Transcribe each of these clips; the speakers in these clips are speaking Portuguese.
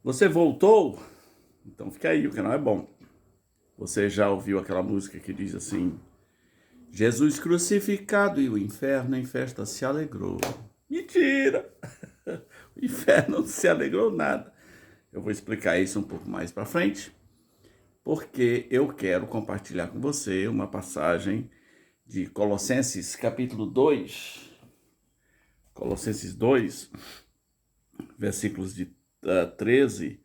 Você voltou? Então fica aí, o canal é bom. Você já ouviu aquela música que diz assim: Jesus crucificado e o inferno em festa se alegrou. Mentira! O inferno não se alegrou nada. Eu vou explicar isso um pouco mais para frente, porque eu quero compartilhar com você uma passagem de Colossenses capítulo 2. Colossenses 2, versículos de 13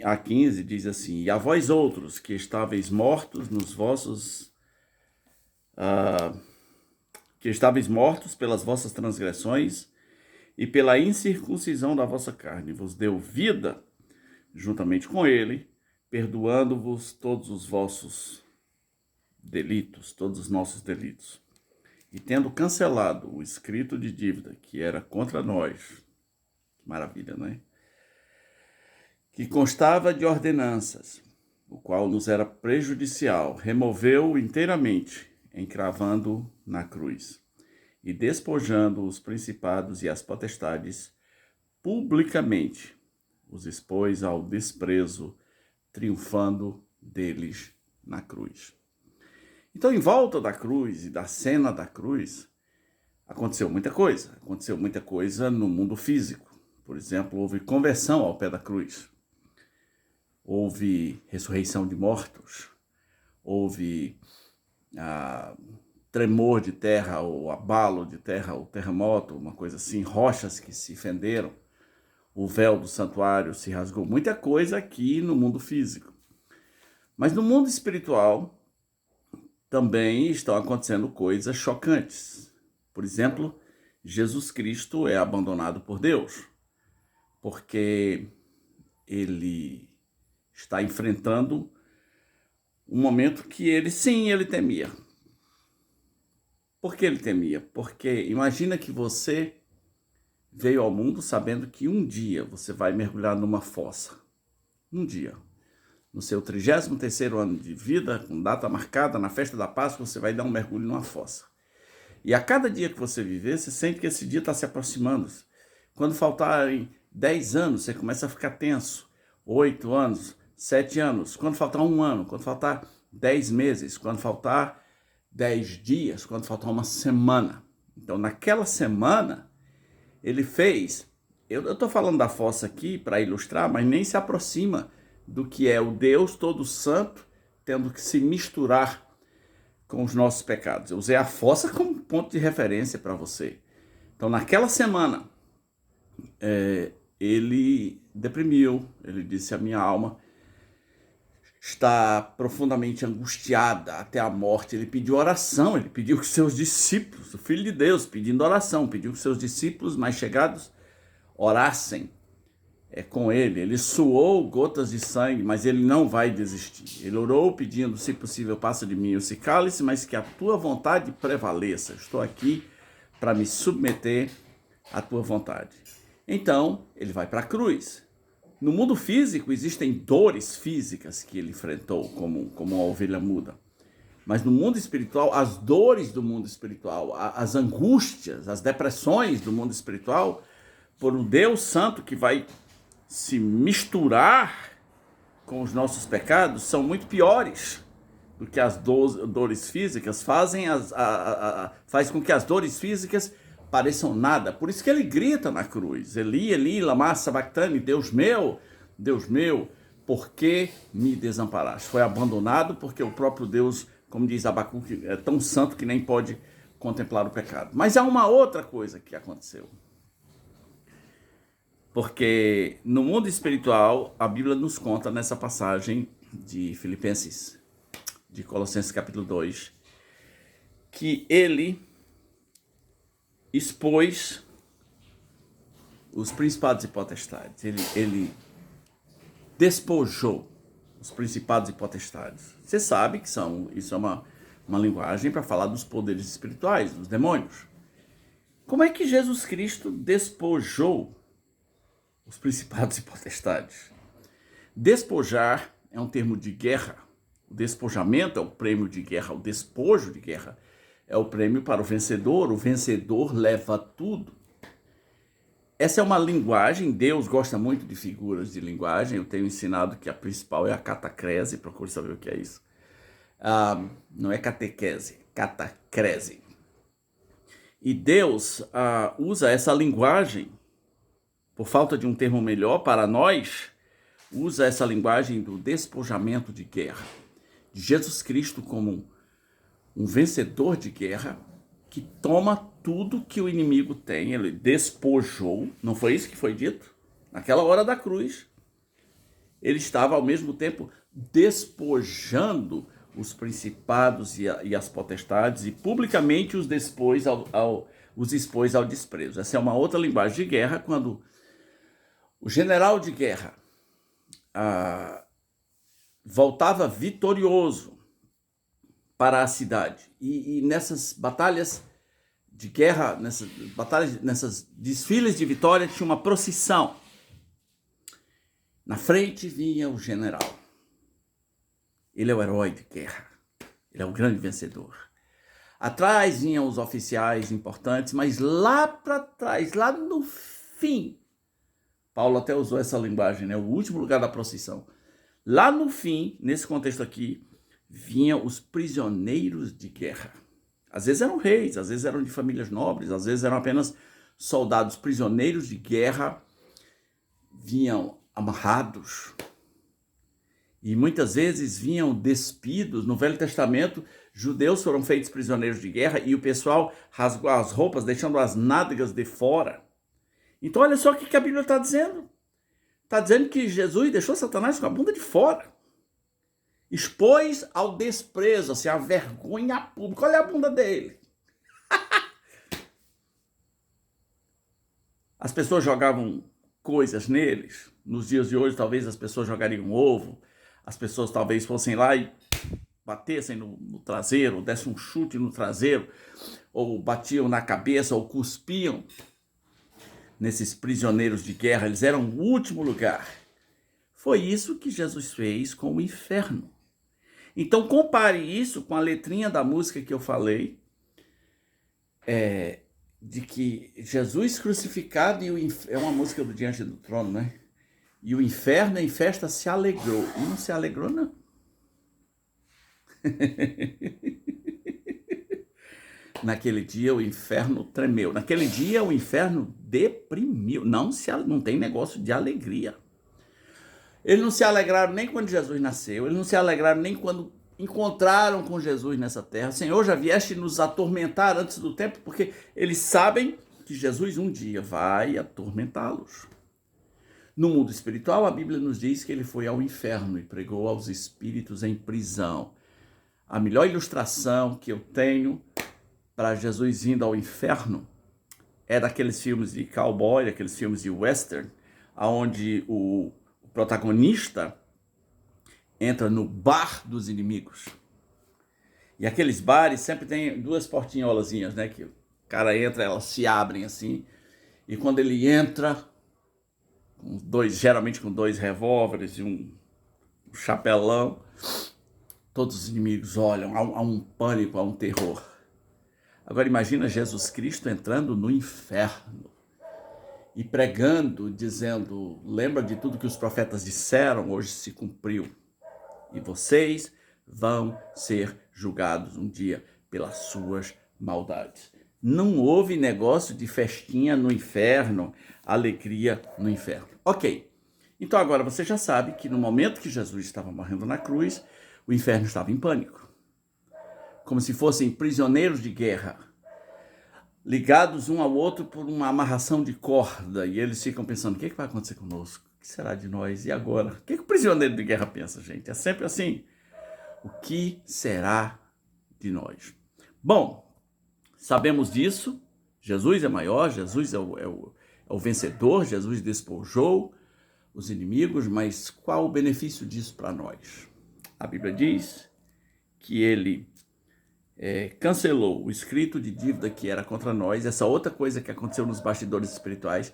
a 15 diz assim: E a vós outros que estáveis mortos nos vossos que estáveis mortos pelas vossas transgressões e pela incircuncisão da vossa carne, vos deu vida juntamente com ele, perdoando-vos todos os vossos delitos, todos os nossos delitos, e tendo cancelado o escrito de dívida que era contra nós, que maravilha, não é? Que constava de ordenanças, o qual nos era prejudicial, removeu inteiramente, encravando na cruz, e despojando os principados e as potestades, publicamente os expôs ao desprezo, triunfando deles na cruz. Então, em volta da cruz e da cena da cruz, aconteceu muita coisa. Aconteceu muita coisa no mundo físico. Por exemplo, houve conversão ao pé da cruz. Houve ressurreição de mortos, houve tremor de terra, ou abalo de terra, ou terremoto, uma coisa assim, rochas que se fenderam, o véu do santuário se rasgou, muita coisa aqui no mundo físico. Mas no mundo espiritual também estão acontecendo coisas chocantes. Por exemplo, Jesus Cristo é abandonado por Deus, porque ele está enfrentando um momento que ele temia. Por que ele temia? Porque imagina que você veio ao mundo sabendo que um dia você vai mergulhar numa fossa. Um dia. No seu 33º ano de vida, com data marcada, na festa da Páscoa, você vai dar um mergulho numa fossa. E a cada dia que você viver, você sente que esse dia está se aproximando. Quando faltarem 10 anos, você começa a ficar tenso. 8 anos, 7 anos. Quando faltar um ano, quando faltar 10 meses, quando faltar 10 dias, quando faltar uma semana. Então, naquela semana, ele fez... Eu estou falando da fossa aqui para ilustrar, mas nem se aproxima do que é o Deus todo santo tendo que se misturar com os nossos pecados. Eu usei a fossa como ponto de referência para você. Então, naquela semana, ele deprimiu, ele disse: a minha alma está profundamente angustiada até a morte. Ele pediu oração, ele pediu que seus discípulos, o Filho de Deus, pedindo oração, pediu que seus discípulos mais chegados orassem com ele. Ele suou gotas de sangue, mas ele não vai desistir. Ele orou pedindo: se possível, passa de mim esse cálice, mas que a tua vontade prevaleça. Estou aqui para me submeter à tua vontade. Então, ele vai para a cruz. No mundo físico, existem dores físicas que ele enfrentou, como uma ovelha muda. Mas no mundo espiritual, as dores do mundo espiritual, as angústias, as depressões do mundo espiritual, por um Deus santo que vai se misturar com os nossos pecados, são muito piores do que as dores físicas, faz com que as dores físicas pareçam nada. Por isso que ele grita na cruz: Eli, Eli, lama sabachthani, Deus meu, por que me desamparaste? Foi abandonado porque o próprio Deus, como diz Abacuque, é tão santo que nem pode contemplar o pecado. Mas há uma outra coisa que aconteceu. Porque no mundo espiritual, a Bíblia nos conta nessa passagem de Colossenses capítulo 2, que ele expôs os principados e potestades. Ele despojou os principados e potestades. Você sabe que isso é uma linguagem para falar dos poderes espirituais, dos demônios. Como é que Jesus Cristo despojou os principados e potestades? Despojar é um termo de guerra. O despojamento é o prêmio de guerra. O despojo de guerra é o prêmio para o vencedor. O vencedor leva tudo. Essa é uma linguagem, Deus gosta muito de figuras de linguagem, eu tenho ensinado que a principal é a catacrese, procure saber o que é isso. Não é catequese, catacrese. E Deus usa essa linguagem, por falta de um termo melhor para nós, usa essa linguagem do despojamento de guerra. De Jesus Cristo como um vencedor de guerra que toma tudo que o inimigo tem, ele despojou, não foi isso que foi dito? Naquela hora da cruz, ele estava ao mesmo tempo despojando os principados e as potestades e publicamente os expôs ao desprezo. Essa é uma outra linguagem de guerra, quando o general de guerra voltava vitorioso para a cidade. E nessas batalhas de guerra, nessas desfiles de vitória, tinha uma procissão. Na frente vinha o general. Ele é o herói de guerra. Ele é o grande vencedor. Atrás vinham os oficiais importantes, mas lá para trás, lá no fim, Paulo até usou essa linguagem, né? O último lugar da procissão. Lá no fim, nesse contexto aqui, vinham os prisioneiros de guerra. Às vezes eram reis, às vezes eram de famílias nobres, às vezes eram apenas soldados prisioneiros de guerra, vinham amarrados. E muitas vezes vinham despidos. No Velho Testamento, judeus foram feitos prisioneiros de guerra e o pessoal rasgou as roupas, deixando as nádegas de fora. Então olha só o que a Bíblia está dizendo. Está dizendo que Jesus deixou Satanás com a bunda de fora. Expôs ao desprezo, assim, a vergonha pública. Olha a bunda dele. As pessoas jogavam coisas neles. Nos dias de hoje, talvez as pessoas jogariam ovo. As pessoas talvez fossem lá e batessem no traseiro, dessem um chute no traseiro, ou batiam na cabeça, ou cuspiam nesses prisioneiros de guerra. Eles eram o último lugar. Foi isso que Jesus fez com o inferno. Então compare isso com a letrinha da música que eu falei, de que Jesus crucificado e o inferno, é uma música do Diante do Trono, né? E o inferno em festa se alegrou. E não se alegrou, não. Naquele dia o inferno tremeu. Naquele dia o inferno deprimiu. Não tem negócio de alegria. Eles não se alegraram nem quando Jesus nasceu. Eles não se alegraram nem quando encontraram com Jesus nessa terra. Senhor, já vieste nos atormentar antes do tempo, porque eles sabem que Jesus um dia vai atormentá-los. No mundo espiritual, a Bíblia nos diz que ele foi ao inferno e pregou aos espíritos em prisão. A melhor ilustração que eu tenho para Jesus indo ao inferno é daqueles filmes de cowboy, daqueles filmes de western, onde o protagonista entra no bar dos inimigos. E aqueles bares sempre tem duas portinholazinhas, né? Que o cara entra, elas se abrem assim. E quando ele entra, geralmente com 2 revólveres e um chapelão, todos os inimigos olham, há um pânico, há um terror. Agora imagina Jesus Cristo entrando no inferno e pregando, dizendo, lembra de tudo que os profetas disseram, hoje se cumpriu. E vocês vão ser julgados um dia pelas suas maldades. Não houve negócio de festinha no inferno, alegria no inferno. Ok, então agora você já sabe que no momento que Jesus estava morrendo na cruz, o inferno estava em pânico. Como se fossem prisioneiros de guerra, ligados um ao outro por uma amarração de corda. E eles ficam pensando, o que vai acontecer conosco? O que será de nós? E agora? O que o prisioneiro de guerra pensa, gente? É sempre assim. O que será de nós? Bom, sabemos disso. Jesus é maior, Jesus é o vencedor, Jesus despojou os inimigos, mas qual o benefício disso para nós? A Bíblia diz que ele cancelou o escrito de dívida que era contra nós, essa outra coisa que aconteceu nos bastidores espirituais.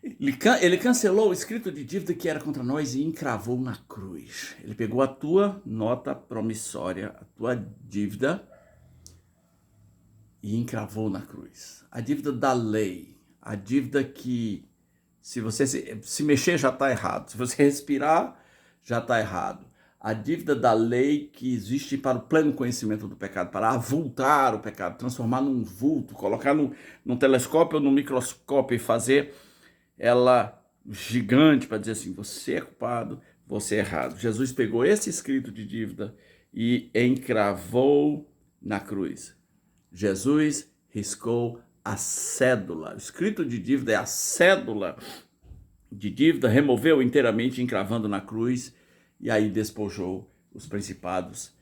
Ele cancelou o escrito de dívida que era contra nós e encravou na cruz. Ele pegou a tua nota promissória, a tua dívida, e encravou na cruz. A dívida da lei, A dívida que, se você se mexer, já está errado. Se você respirar, já está errado. A dívida da lei que existe para o pleno conhecimento do pecado, para avultar o pecado, transformar num vulto, colocar num telescópio ou num microscópio e fazer ela gigante para dizer assim, você é culpado, você é errado. Jesus pegou esse escrito de dívida e encravou na cruz. Jesus riscou a cédula. O escrito de dívida é a cédula de dívida, removeu inteiramente, encravando na cruz, e aí despojou os principados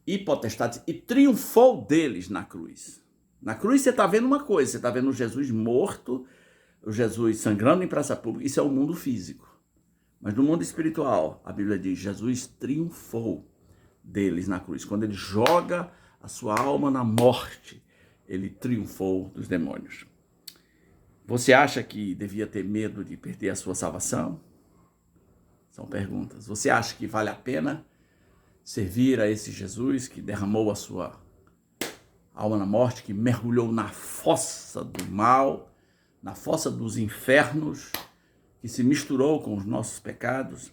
e potestades e triunfou deles na cruz. Na cruz você está vendo uma coisa, você está vendo Jesus morto, o Jesus sangrando em praça pública, isso é o mundo físico. Mas no mundo espiritual, a Bíblia diz, Jesus triunfou deles na cruz. Quando ele joga a sua alma na morte, ele triunfou dos demônios. Você acha que devia ter medo de perder a sua salvação? São perguntas. Você acha que vale a pena servir a esse Jesus que derramou a sua alma na morte, que mergulhou na fossa do mal, na fossa dos infernos, que se misturou com os nossos pecados,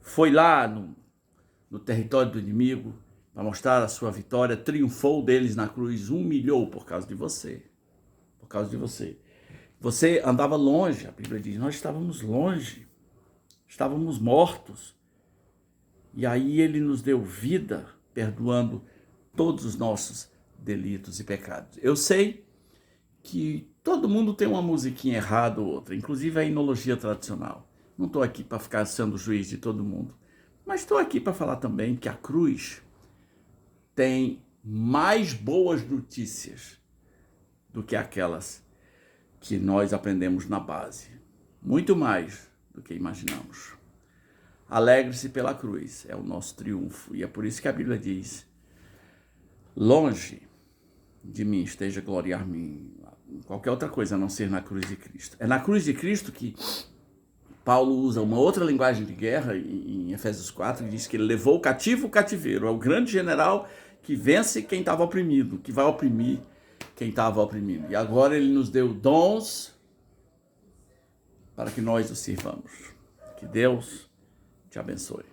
foi lá no território do inimigo para mostrar a sua vitória, triunfou deles na cruz, humilhou por causa de você. Por causa de você. Você andava longe, a Bíblia diz, nós estávamos longe, estávamos mortos. E aí ele nos deu vida, perdoando todos os nossos delitos e pecados. Eu sei que todo mundo tem uma musiquinha errada ou outra, inclusive a enologia tradicional. Não estou aqui para ficar sendo juiz de todo mundo, mas estou aqui para falar também que a cruz tem mais boas notícias do que aquelas que nós aprendemos na base. Muito mais do que imaginamos. Alegre-se pela cruz, é o nosso triunfo. E é por isso que a Bíblia diz, longe de mim esteja gloriar-me em qualquer outra coisa a não ser na cruz de Cristo. É na cruz de Cristo que Paulo usa uma outra linguagem de guerra em Efésios 4, e diz que ele levou o cativo o cativeiro. É o grande general que vence quem estava oprimido, que vai oprimir quem estava oprimido. E agora ele nos deu dons para que nós os sirvamos. Que Deus te abençoe.